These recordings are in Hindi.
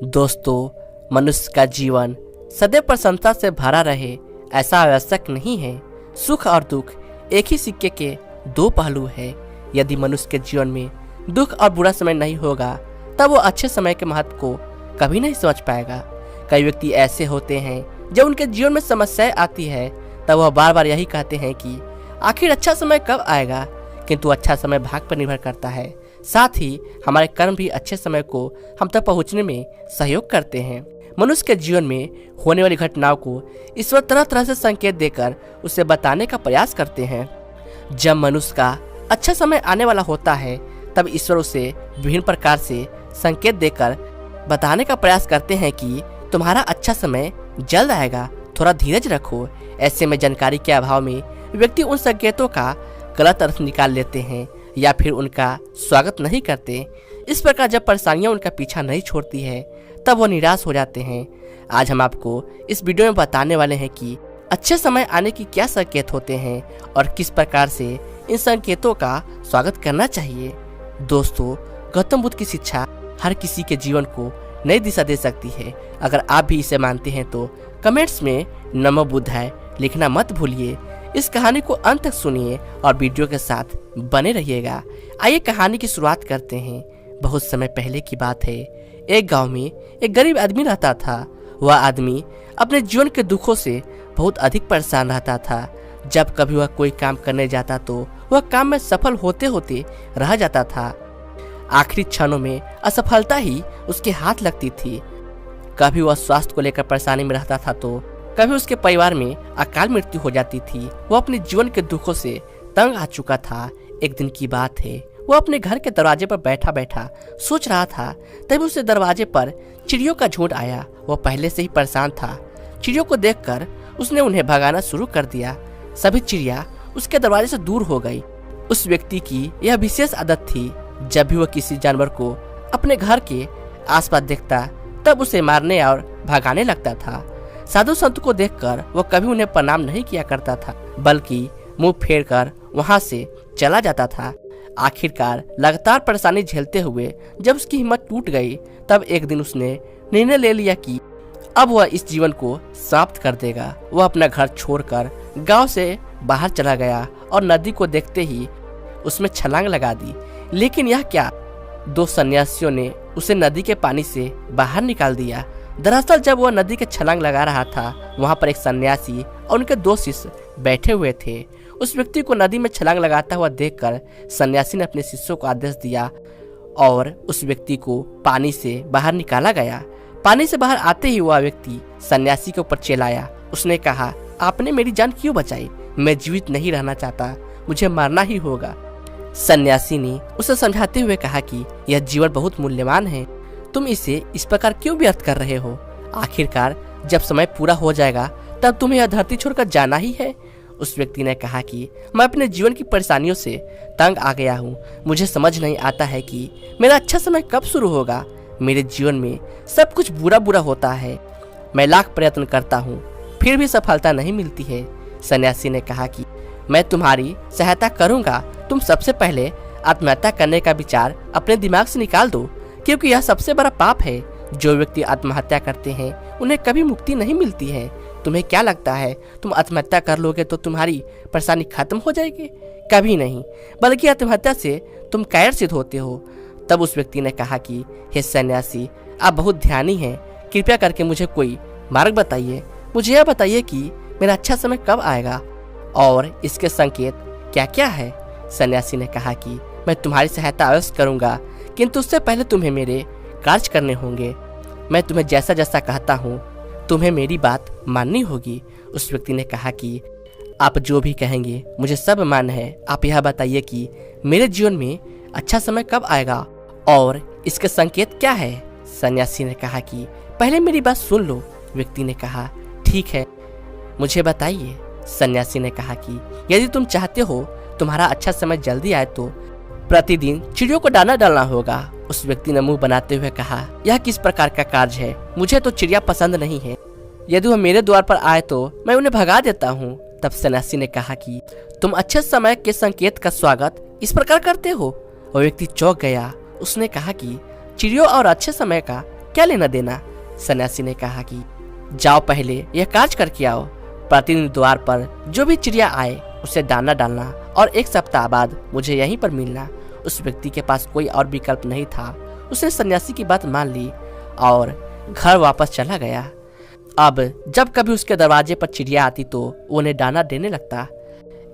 दोस्तों, मनुष्य का जीवन सदैव प्रसन्नता से भरा रहे ऐसा आवश्यक नहीं है। सुख और दुख एक ही सिक्के के दो पहलू है। यदि मनुष्य के जीवन में दुख और बुरा समय नहीं होगा तब वो अच्छे समय के महत्व को कभी नहीं समझ पाएगा। कई व्यक्ति ऐसे होते हैं जब उनके जीवन में समस्याएं आती है तब वह बार बार यही कहते हैं कि आखिर अच्छा समय कब आएगा, किंतु अच्छा समय भाग्य पर निर्भर करता है। साथ ही हमारे कर्म भी अच्छे समय को हम तक पहुंचने में सहयोग करते हैं। मनुष्य के जीवन में होने वाली घटनाओं को ईश्वर तरह तरह से संकेत देकर उसे बताने का प्रयास करते हैं। जब मनुष्य का अच्छा समय आने वाला होता है तब ईश्वर उसे विभिन्न प्रकार से संकेत देकर बताने का प्रयास करते हैं कि तुम्हारा अच्छा समय जल्द आएगा, थोड़ा धीरज रखो। ऐसे में जानकारी के अभाव में व्यक्ति उन संकेतों का गलत अर्थ निकाल लेते हैं या फिर उनका स्वागत नहीं करते। इस प्रकार जब परेशानियां उनका पीछा नहीं छोड़ती है तब वो निराश हो जाते हैं। आज हम आपको इस वीडियो में बताने वाले हैं कि अच्छे समय आने की क्या संकेत होते हैं और किस प्रकार से इन संकेतों का स्वागत करना चाहिए। दोस्तों, गौतम बुद्ध की शिक्षा हर किसी के जीवन को नई दिशा दे सकती है। अगर आप भी इसे मानते हैं तो कमेंट्स में नमो बुद्धाय लिखना मत भूलिए। इस कहानी को अंत तक सुनिए और वीडियो के साथ बने रहिएगा। आइए कहानी की शुरुआत करते हैं। बहुत समय पहले की बात है। एक गांव में एक गरीब आदमी रहता था। वह आदमी अपने जीवन के दुखों से बहुत अधिक परेशान रहता था। जब कभी वह कोई काम करने जाता तो वह काम में सफल होते होते रह जाता था। आखिरी क्षणों में असफलता ही उसके हाथ लगती थी। कभी वह स्वास्थ्य को लेकर परेशानी में रहता था तो कभी उसके परिवार में अकाल मृत्यु हो जाती थी। वो अपने जीवन के दुखों से तंग आ चुका था। एक दिन की बात है, वो अपने घर के दरवाजे पर बैठा बैठा सोच रहा था, तभी उसके दरवाजे पर चिड़ियों का झुंड आया। वो पहले से ही परेशान था। चिड़ियों को देखकर उसने उन्हें भगाना शुरू कर दिया। सभी चिड़िया उसके दरवाजे से दूर हो गई। उस व्यक्ति की यह विशेष आदत थी, जब भी वह किसी जानवर को अपने घर के आसपास देखता तब उसे मारने और भगाने लगता था। साधु संत को देखकर वह कभी उन्हें प्रणाम नहीं किया करता था, बल्कि मुंह फेर कर वहां से चला जाता था। आखिरकार लगातार परेशानी झेलते हुए जब उसकी हिम्मत टूट गई तब एक दिन उसने निर्णय ले लिया कि अब वह इस जीवन को समाप्त कर देगा। वह अपना घर छोड़कर गांव से बाहर चला गया और नदी को देखते ही उसमें छलांग लगा दी। लेकिन यह क्या, दो सन्यासियों ने उसे नदी के पानी से बाहर निकाल दिया। दरअसल जब वह नदी के छलांग लगा रहा था वहां पर एक सन्यासी और उनके दो शिष्य बैठे हुए थे। उस व्यक्ति को नदी में छलांग लगाता हुआ देखकर सन्यासी ने अपने शिष्यों को आदेश दिया और उस व्यक्ति को पानी से बाहर निकाला गया। पानी से बाहर आते ही वह व्यक्ति सन्यासी के ऊपर चिल्लाया। उसने कहा, आपने मेरी जान क्यों बचाई? मैं जीवित नहीं रहना चाहता, मुझे मरना ही होगा। सन्यासी ने उसे समझाते हुए कहा कि यह जीवन बहुत मूल्यवान है, तुम इसे इस प्रकार क्यों व्यर्थ कर रहे हो? आखिरकार जब समय पूरा हो जाएगा तब तुम्हें यह धरती छोड़कर जाना ही है। उस व्यक्ति ने कहा कि मैं अपने जीवन की परेशानियों से तंग आ गया हूँ। मुझे समझ नहीं आता है कि मेरा अच्छा समय कब शुरू होगा। मेरे जीवन में सब कुछ बुरा बुरा होता है। मैं लाख प्रयत्न करता हूँ फिर भी सफलता नहीं मिलती है। सन्यासी ने कहा कि मैं तुम्हारी सहायता करूँगा। तुम सबसे पहले आत्महत्या करने का विचार अपने दिमाग से निकाल दो, क्योंकि यह सबसे बड़ा पाप है। जो व्यक्ति आत्महत्या करते हैं उन्हें कभी मुक्ति नहीं मिलती है। तुम्हें क्या लगता है तुम आत्महत्या कर लोगे तो तुम्हारी परेशानी खत्म हो जाएगी? कभी नहीं, बल्कि आत्महत्या से तुम कायर सिद्ध होते हो। तब उस व्यक्ति ने कहा कि हे सन्यासी, आप बहुत ध्यानी हैं, कृपया करके मुझे कोई मार्ग बताइए। मुझे यह बताइए कि मेरा अच्छा समय कब आएगा और इसके संकेत क्या क्या है। सन्यासी ने कहा कि मैं तुम्हारी सहायता अवश्य करूंगा, किंतु उससे पहले तुम्हें मेरे कार्य करने होंगे। मैं तुम्हें जैसा जैसा कहता हूँ तुम्हें मेरी बात माननी होगी। उस व्यक्ति ने कहा कि आप जो भी कहेंगे मुझे सब मान है। आप यह बताइए कि मेरे जीवन में अच्छा समय कब आएगा और इसके संकेत क्या है। सन्यासी ने कहा कि पहले मेरी बात सुन लो। व्यक्ति ने कहा, ठीक है, मुझे बताइए। सन्यासी ने कहा कि यदि तुम चाहते हो तुम्हारा अच्छा समय जल्दी आए तो प्रतिदिन चिड़ियों को दाना डालना होगा। उस व्यक्ति ने मुंह बनाते हुए कहा, यह किस प्रकार का कार्य है? मुझे तो चिड़िया पसंद नहीं है। यदि वह मेरे द्वार पर आए तो मैं उन्हें भगा देता हूँ। तब सन्यासी ने कहा कि तुम अच्छे समय के संकेत का स्वागत इस प्रकार करते हो? वह व्यक्ति चौंक गया। उसने कहा कि चिड़ियों और अच्छे समय का क्या लेना देना। सन्यासी ने कहा कि जाओ पहले यह कार्य करके आओ। प्रतिदिन द्वार पर जो भी चिड़िया आए उसे दाना डालना और 1 सप्ताह बाद मुझे यहीं पर मिलना। उस व्यक्ति के पास कोई और विकल्प नहीं था। उसने सन्यासी की बात मान ली और घर वापस चला गया। अब जब कभी उसके दरवाजे पर चिड़िया आती तो वो उन्हें दाना देने लगता।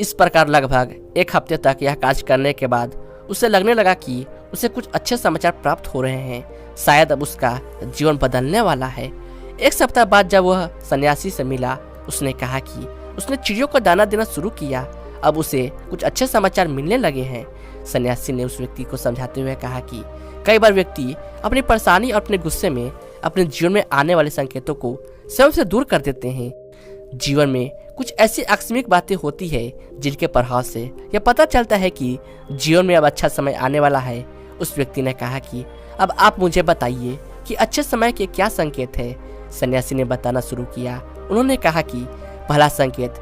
इस प्रकार लगभग 1 हफ्ते तक यह कार्य करने के बाद उसे लगने लगा कि उसे कुछ अच्छे समाचार प्राप्त हो रहे हैं। शायद अब उसका जीवन बदलने वाला है। 1 सप्ताह बाद जब वह सन्यासी से मिला, उसने कहा कि उसने चिड़ियों को दाना देना शुरू किया। अब उसे कुछ अच्छे समाचार मिलने लगे हैं। सन्यासी ने उस व्यक्ति को समझाते हुए कहा कि कई बार व्यक्ति अपनी परेशानी और अपने गुस्से में अपने जीवन में आने वाले संकेतों को स्वयं से दूर कर देते हैं। जीवन में कुछ ऐसी आकस्मिक बातें होती है जिनके प्रभाव से यह पता चलता है कि जीवन में अब अच्छा समय आने वाला है। उस व्यक्ति ने कहा कि अब आप मुझे बताइए कि अच्छे समय के क्या संकेत है। सन्यासी ने बताना शुरू किया। उन्होंने कहा कि पहला संकेत,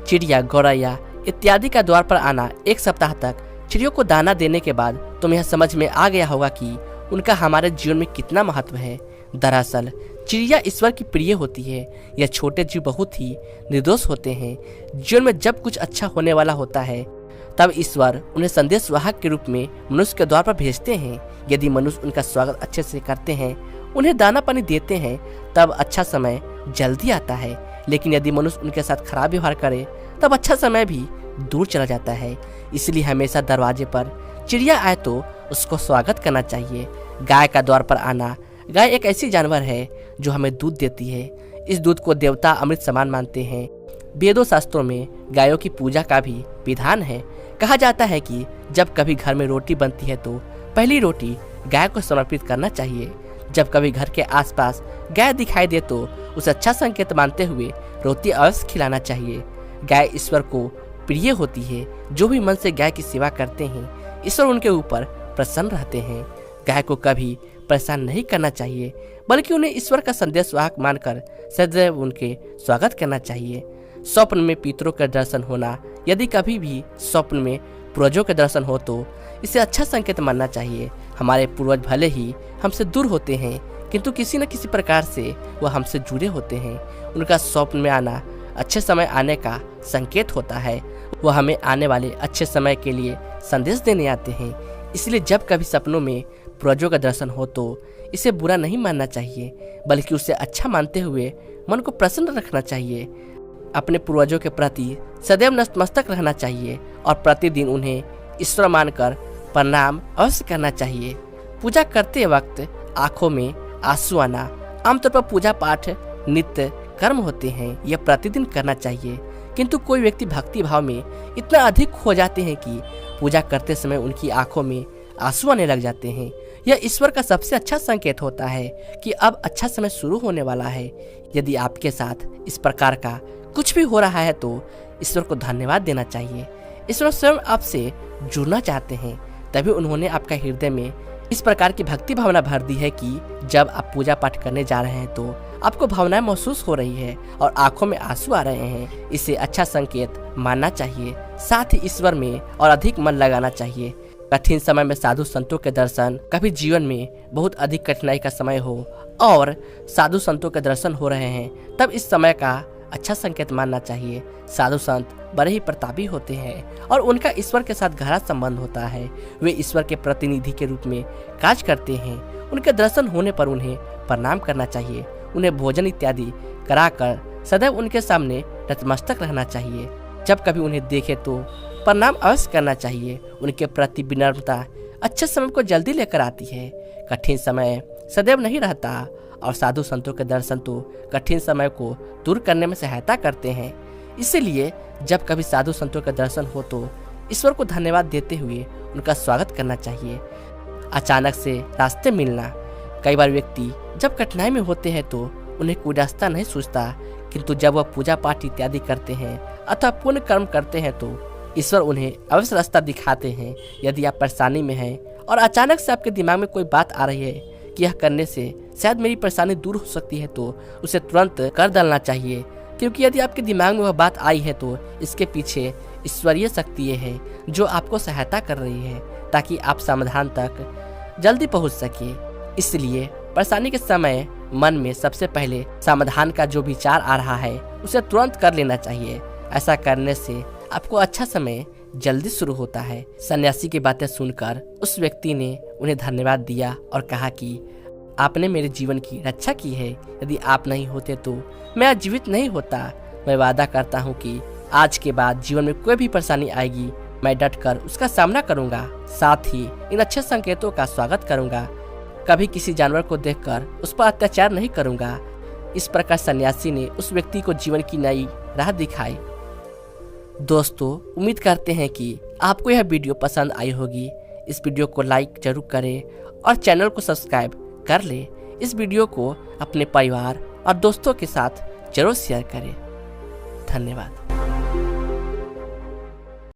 चिड़िया, गौरैया इत्यादि का द्वार पर आना। 1 सप्ताह तक चिड़ियों को दाना देने के बाद तुम्हें समझ में आ गया होगा कि उनका हमारे जीवन में कितना महत्व है। दरअसल चिड़िया ईश्वर की प्रिय होती है। यह छोटे जीव बहुत ही निर्दोष होते हैं। जीवन में जब कुछ अच्छा होने वाला होता है तब ईश्वर उन्हें संदेश वाहक के रूप में मनुष्य के द्वार पर भेजते हैं। यदि मनुष्य उनका स्वागत अच्छे से करते हैं, उन्हें दाना पानी देते हैं, तब अच्छा समय जल्दी आता है। लेकिन यदि मनुष्य उनके साथ खराब व्यवहार करे तब अच्छा समय भी दूर चला जाता है। इसलिए हमेशा दरवाजे पर चिड़िया आए तो उसको स्वागत करना चाहिए। गाय का द्वार पर आना। गाय एक ऐसी जानवर है जो हमें दूध देती है। इस दूध को देवता अमृत समान मानते हैं। वेदों शास्त्रों में गायों की पूजा का भी विधान है। कहा जाता है कि जब कभी घर में रोटी बनती है तो पहली रोटी गाय को समर्पित करना चाहिए। जब कभी घर के आसपास गाय दिखाई दे तो उसे अच्छा संकेत मानते हुए रोटी अवश्य खिलाना चाहिए। गाय ईश्वर को प्रिय होती है। जो भी मन से गाय की सेवा करते हैं, ईश्वर उनके ऊपर प्रसन्न रहते हैं। गाय को कभी परेशान नहीं करना चाहिए, बल्कि उन्हें ईश्वर का संदेशवाहक मानकर सदैव उनके स्वागत करना चाहिए। स्वप्न में पितरों के दर्शन होना। यदि कभी भी स्वप्न में पूर्वजों के दर्शन हो तो इसे अच्छा संकेत मानना चाहिए। हमारे पूर्वज भले ही हमसे दूर होते हैं, किंतु किसी न किसी प्रकार से वह हमसे जुड़े होते हैं। उनका स्वप्न में आना अच्छे समय आने का संकेत होता है। वह हमें आने वाले अच्छे समय के लिए संदेश देने आते हैं। इसलिए जब कभी सपनों में पूर्वजों का दर्शन हो तो इसे बुरा नहीं मानना चाहिए, बल्कि उसे अच्छा मानते हुए मन को प्रसन्न रखना चाहिए। अपने पूर्वजों के प्रति सदैव नतमस्तक रहना चाहिए और प्रतिदिन उन्हें ईश्वर मानकर प्रणाम अवश्य करना चाहिए। पूजा करते वक्त आंखों में आंसू आना। आमतौर पर पूजा पाठ नित्य कर्म होते हैं, यह प्रतिदिन करना चाहिए। किंतु कोई व्यक्ति भक्ति भाव में इतना अधिक खो जाते हैं कि पूजा करते समय उनकी आंखों में आंसू आने लग जाते हैं। यह ईश्वर का सबसे अच्छा संकेत होता है कि अब अच्छा समय शुरू होने वाला है। यदि आपके साथ इस प्रकार का कुछ भी हो रहा है तो ईश्वर को धन्यवाद देना चाहिए। ईश्वर स्वयं आपसे जुड़ना चाहते हैं, तभी उन्होंने आपका हृदय में इस प्रकार की भक्ति भावना भर दी है कि जब आप पूजा पाठ करने जा रहे हैं तो आपको भावनाएं महसूस हो रही है और आंखों में आंसू आ रहे हैं। इसे अच्छा संकेत मानना चाहिए। साथ ही ईश्वर में और अधिक मन लगाना चाहिए। कठिन समय में साधु संतों के दर्शन, कभी जीवन में बहुत अधिक कठिनाई का समय हो और साधु संतों के दर्शन हो रहे हैं, तब इस समय का अच्छा संकेत मानना चाहिए। साधु संत बड़े ही प्रतापी होते हैं और उनका ईश्वर के साथ गहरा संबंध होता है। वे ईश्वर के प्रतिनिधि के रूप में कार्य करते हैं। उनके दर्शन होने पर उन्हें प्रणाम करना चाहिए। उन्हें भोजन इत्यादि कराकर सदैव उनके सामने नतमस्तक रहना चाहिए। जब कभी उन्हें देखे तो प्रणाम अवश्य करना चाहिए। उनके प्रति विनम्रता अच्छे समय को जल्दी लेकर आती है। कठिन समय सदैव नहीं रहता और साधु संतों के दर्शन तो कठिन समय को दूर करने में सहायता करते हैं। इसलिए जब कभी साधु संतों के दर्शन हो तो ईश्वर को धन्यवाद देते हुए उनका स्वागत करना चाहिए। अचानक से रास्ते मिलना। कई बार व्यक्ति जब कठिनाई में होते हैं तो उन्हें कोई रास्ता नहीं सूझता, किंतु जब वह पूजा पाठ इत्यादि करते हैं अथवा पुण्य कर्म करते हैं तो ईश्वर उन्हें अवश्य रास्ता दिखाते हैं। यदि आप परेशानी में हैं और अचानक से आपके दिमाग में कोई बात आ रही है कि यह करने से शायद मेरी परेशानी दूर हो सकती है, तो उसे तुरंत कर डालना चाहिए, क्योंकि यदि आपके दिमाग में वह बात आई है तो इसके पीछे ईश्वरीय शक्ति है जो आपको सहायता कर रही है ताकि आप समाधान तक जल्दी पहुंच सके। इसलिए परेशानी के समय मन में सबसे पहले समाधान का जो विचार आ रहा है उसे तुरंत कर लेना चाहिए। ऐसा करने से आपको अच्छा समय जल्दी शुरू होता है। सन्यासी की बातें सुनकर उस व्यक्ति ने उन्हें धन्यवाद दिया और कहा कि आपने मेरे जीवन की रक्षा की है। यदि आप नहीं होते तो मैं आज जीवित नहीं होता। मैं वादा करता हूँ कि आज के बाद जीवन में कोई भी परेशानी आएगी, मैं डट कर उसका सामना करूंगा। साथ ही इन अच्छे संकेतों का स्वागत करूंगा। कभी किसी जानवर को देखकर उस पर अत्याचार नहीं करूंगा। इस प्रकार सन्यासी ने उस व्यक्ति को जीवन की नई राह दिखाई। दोस्तों, उम्मीद करते हैं कि आपको यह वीडियो पसंद आई होगी। इस वीडियो को लाइक जरूर करें और चैनल को सब्सक्राइब कर लें। इस वीडियो को अपने परिवार और दोस्तों के साथ जरूर शेयर करें। धन्यवाद।